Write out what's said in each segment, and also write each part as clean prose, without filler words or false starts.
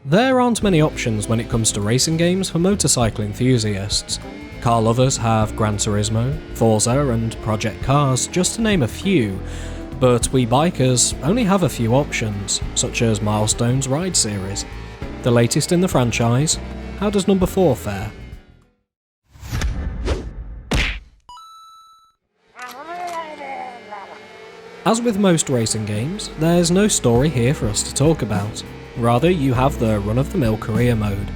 There aren't many options when it comes to racing games for motorcycle enthusiasts. Car lovers have Gran Turismo, Forza and Project Cars, just to name a few, but we bikers only have a few options, such as Milestone's Ride series. The latest in the franchise, how does number 4 fare? As with most racing games, there's no story here for us to talk about. Rather, you have the run-of-the-mill career mode.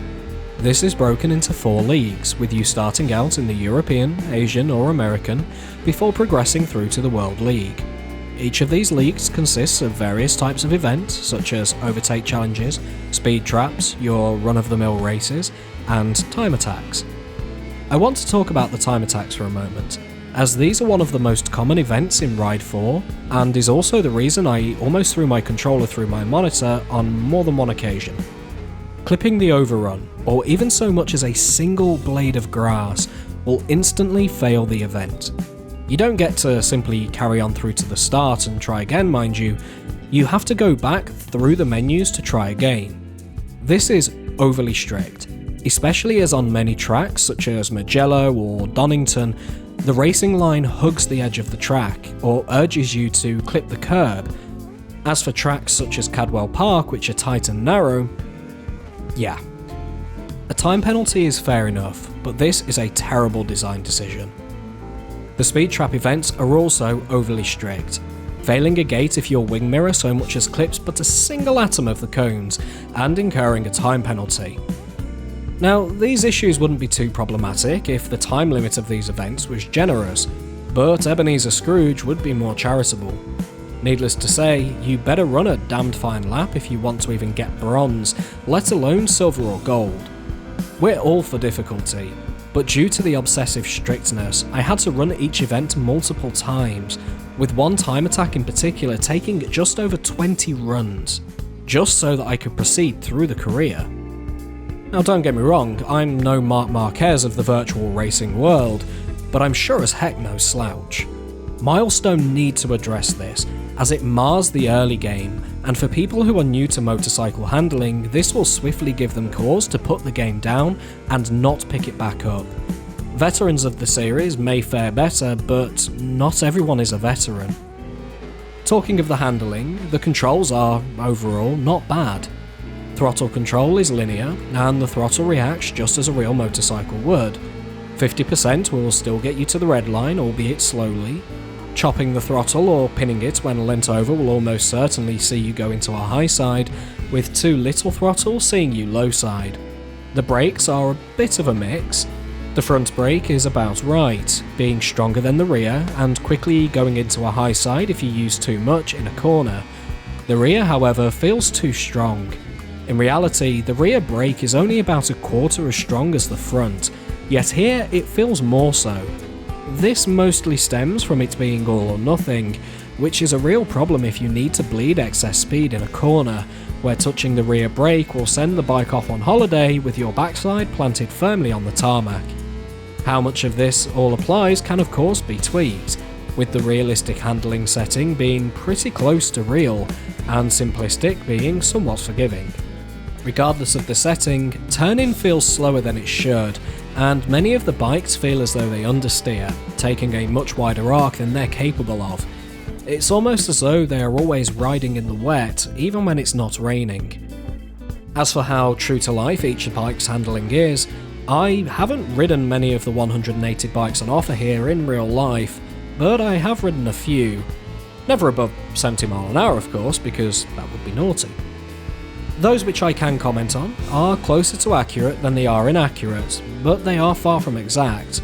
This is broken into 4 leagues, with you starting out in the European, Asian or American, before progressing through to the World League. Each of these leagues consists of various types of events, such as overtake challenges, speed traps, your run-of-the-mill races, and time attacks. I want to talk about the time attacks for a moment, as these are one of the most common events in Ride 4, and is also the reason I almost threw my controller through my monitor on more than one occasion. Clipping the overrun, or even so much as a single blade of grass, will instantly fail the event. You don't get to simply carry on through to the start and try again, mind you. You have to go back through the menus to try again. This is overly strict, especially as on many tracks such as Mugello or Donington, the racing line hugs the edge of the track, or urges you to clip the curb. As for tracks such as Cadwell Park, which are tight and narrow, yeah. A time penalty is fair enough, but this is a terrible design decision. The speed trap events are also overly strict, failing a gate if your wing mirror so much as clips but a single atom of the cones, and incurring a time penalty. Now, these issues wouldn't be too problematic if the time limit of these events was generous, but Ebenezer Scrooge would be more charitable. Needless to say, you better run a damned fine lap if you want to even get bronze, let alone silver or gold. We're all for difficulty, but due to the obsessive strictness, I had to run each event multiple times, with one time attack in particular taking just over 20 runs, just so that I could proceed through the career. Now don't get me wrong, I'm no Marc Marquez of the virtual racing world, but I'm sure as heck no slouch. Milestone need to address this, as it mars the early game, and for people who are new to motorcycle handling, this will swiftly give them cause to put the game down and not pick it back up. Veterans of the series may fare better, but not everyone is a veteran. Talking of the handling, the controls are, overall, not bad. Throttle control is linear, and the throttle reacts just as a real motorcycle would. 50% will still get you to the red line, albeit slowly. Chopping the throttle or pinning it when leant over will almost certainly see you go into a high side, with too little throttle seeing you low side. The brakes are a bit of a mix. The front brake is about right, being stronger than the rear and quickly going into a high side if you use too much in a corner. The rear, however, feels too strong. In reality, the rear brake is only about a quarter as strong as the front, yet here it feels more so. This mostly stems from it being all or nothing, which is a real problem if you need to bleed excess speed in a corner, where touching the rear brake will send the bike off on holiday with your backside planted firmly on the tarmac. How much of this all applies can of course be tweaked, with the realistic handling setting being pretty close to real, and simplistic being somewhat forgiving. Regardless of the setting, turn-in feels slower than it should, and many of the bikes feel as though they understeer, taking a much wider arc than they're capable of. It's almost as though they are always riding in the wet, even when it's not raining. As for how true to life each bike's handling is, I haven't ridden many of the 180 bikes on offer here in real life, but I have ridden a few. Never above 70 miles an hour, of course, because that would be naughty. Those which I can comment on are closer to accurate than they are inaccurate, but they are far from exact.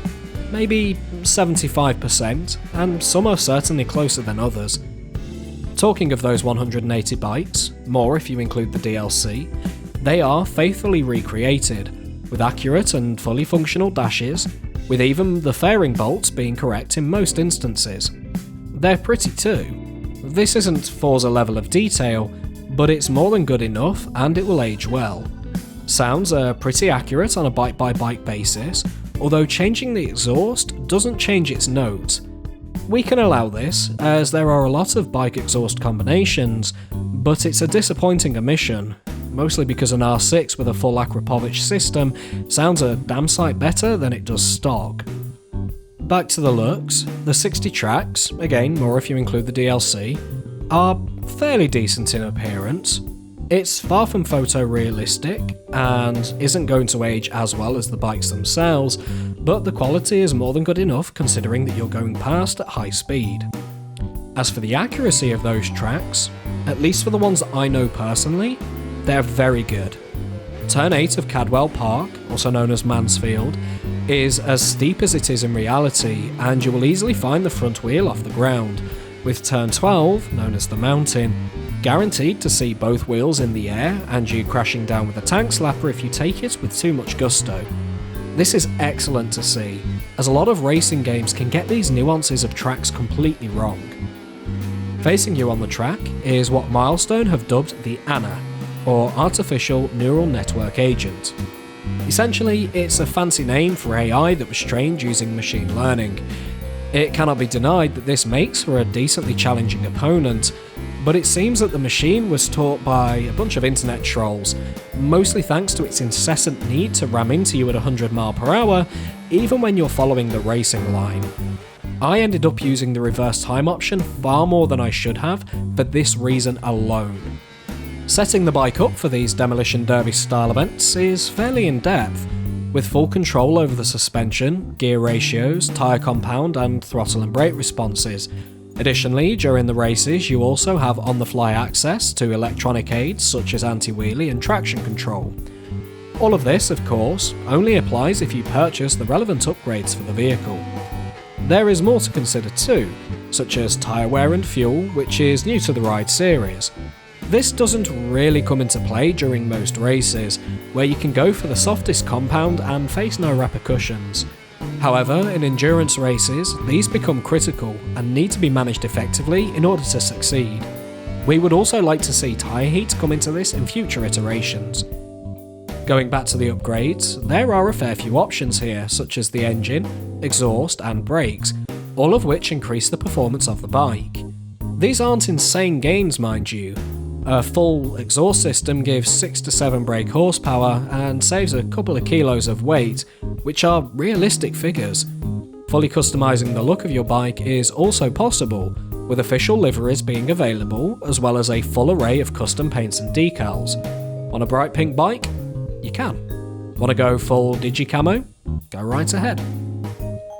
Maybe 75%, and some are certainly closer than others. Talking of those 180 bikes, more if you include the DLC, they are faithfully recreated, with accurate and fully functional dashes, with even the fairing bolts being correct in most instances. They're pretty too. This isn't Forza level of detail, but it's more than good enough and it will age well. Sounds are pretty accurate on a bike-by-bike basis, although changing the exhaust doesn't change its note. We can allow this, as there are a lot of bike exhaust combinations, but it's a disappointing omission. mostly because an R6 with a full Akrapovic system sounds a damn sight better than it does stock. Back to the looks, the 60 tracks, again more if you include the DLC, are fairly decent in appearance. It's far from photorealistic and isn't going to age as well as the bikes themselves, but the quality is more than good enough considering that you're going past at high speed. As for the accuracy of those tracks, at least for the ones that I know personally, they're very good. Turn 8 of Cadwell Park, also known as Mansfield, is as steep as it is in reality, and you will easily find the front wheel off the ground, with Turn 12, known as the Mountain, guaranteed to see both wheels in the air and you crashing down with a tank slapper if you take it with too much gusto. This is excellent to see, as a lot of racing games can get these nuances of tracks completely wrong. Facing you on the track is what Milestone have dubbed the ANA, or Artificial Neural Network Agent. Essentially, it's a fancy name for AI that was trained using machine learning. It cannot be denied that this makes for a decently challenging opponent, but it seems that the machine was taught by a bunch of internet trolls, mostly thanks to its incessant need to ram into you at 100 mph, even when you're following the racing line. I ended up using the reverse time option far more than I should have for this reason alone. Setting the bike up for these Demolition Derby style events is fairly in-depth, with full control over the suspension, gear ratios, tyre compound and throttle and brake responses. Additionally, during the races you also have on-the-fly access to electronic aids such as anti-wheelie and traction control. All of this, of course, only applies if you purchase the relevant upgrades for the vehicle. There is more to consider too, such as tyre wear and fuel, which is new to the Ride series. This doesn't really come into play during most races, where you can go for the softest compound and face no repercussions. However, in endurance races, these become critical and need to be managed effectively in order to succeed. We would also like to see tyre heat come into this in future iterations. Going back to the upgrades, there are a fair few options here, such as the engine, exhaust and brakes, all of which increase the performance of the bike. These aren't insane gains, mind you. A full exhaust system gives 6 to 7 brake horsepower and saves a couple of kilos of weight, which are realistic figures. Fully customising the look of your bike is also possible, with official liveries being available, as well as a full array of custom paints and decals. Want a bright pink bike? You can. Want to go full digi-camo? Go right ahead.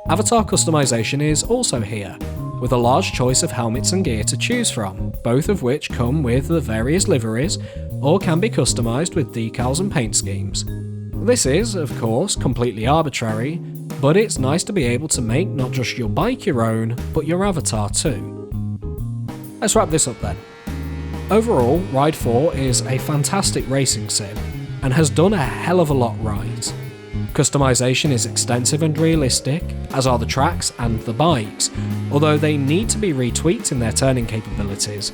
Avatar customization is also here, with a large choice of helmets and gear to choose from, both of which come with the various liveries, or can be customised with decals and paint schemes. This is, of course, completely arbitrary, but it's nice to be able to make not just your bike your own, but your avatar too. Let's wrap this up then. Overall, Ride 4 is a fantastic racing sim, and has done a hell of a lot right. Customization is extensive and realistic, as are the tracks and the bikes, although they need to be retweaked in their turning capabilities.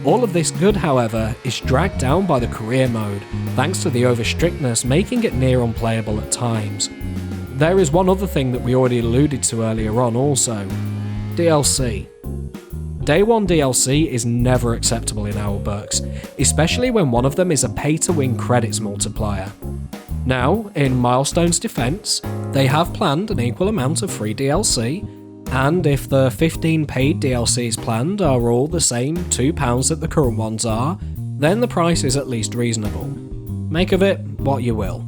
All of this good, however, is dragged down by the career mode, thanks to the over-strictness making it near unplayable at times. There is one other thing that we already alluded to earlier on also: DLC. Day 1 DLC is never acceptable in our books, especially when one of them is a pay-to-win credits multiplier. Now, in Milestone's defence, they have planned an equal amount of free DLC, and if the 15 paid DLCs planned are all the same £2 that the current ones are, then the price is at least reasonable. Make of it what you will.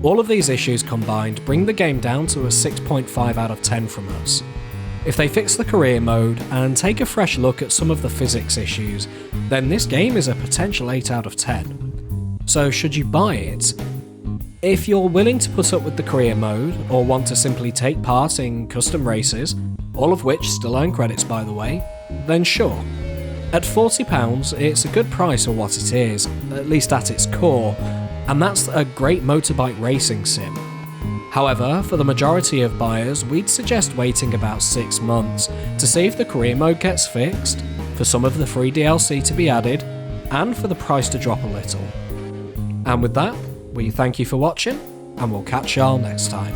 All of these issues combined bring the game down to a 6.5 out of 10 from us. If they fix the career mode and take a fresh look at some of the physics issues, then this game is a potential 8 out of 10. So should you buy it? If you're willing to put up with the career mode, or want to simply take part in custom races, all of which still earn credits by the way, then sure. At £40, it's a good price for what it is, at least at its core, and that's a great motorbike racing sim. However, for the majority of buyers, we'd suggest waiting about 6 months to see if the career mode gets fixed, for some of the free DLC to be added, and for the price to drop a little. And with that, we thank you for watching, and we'll catch y'all next time.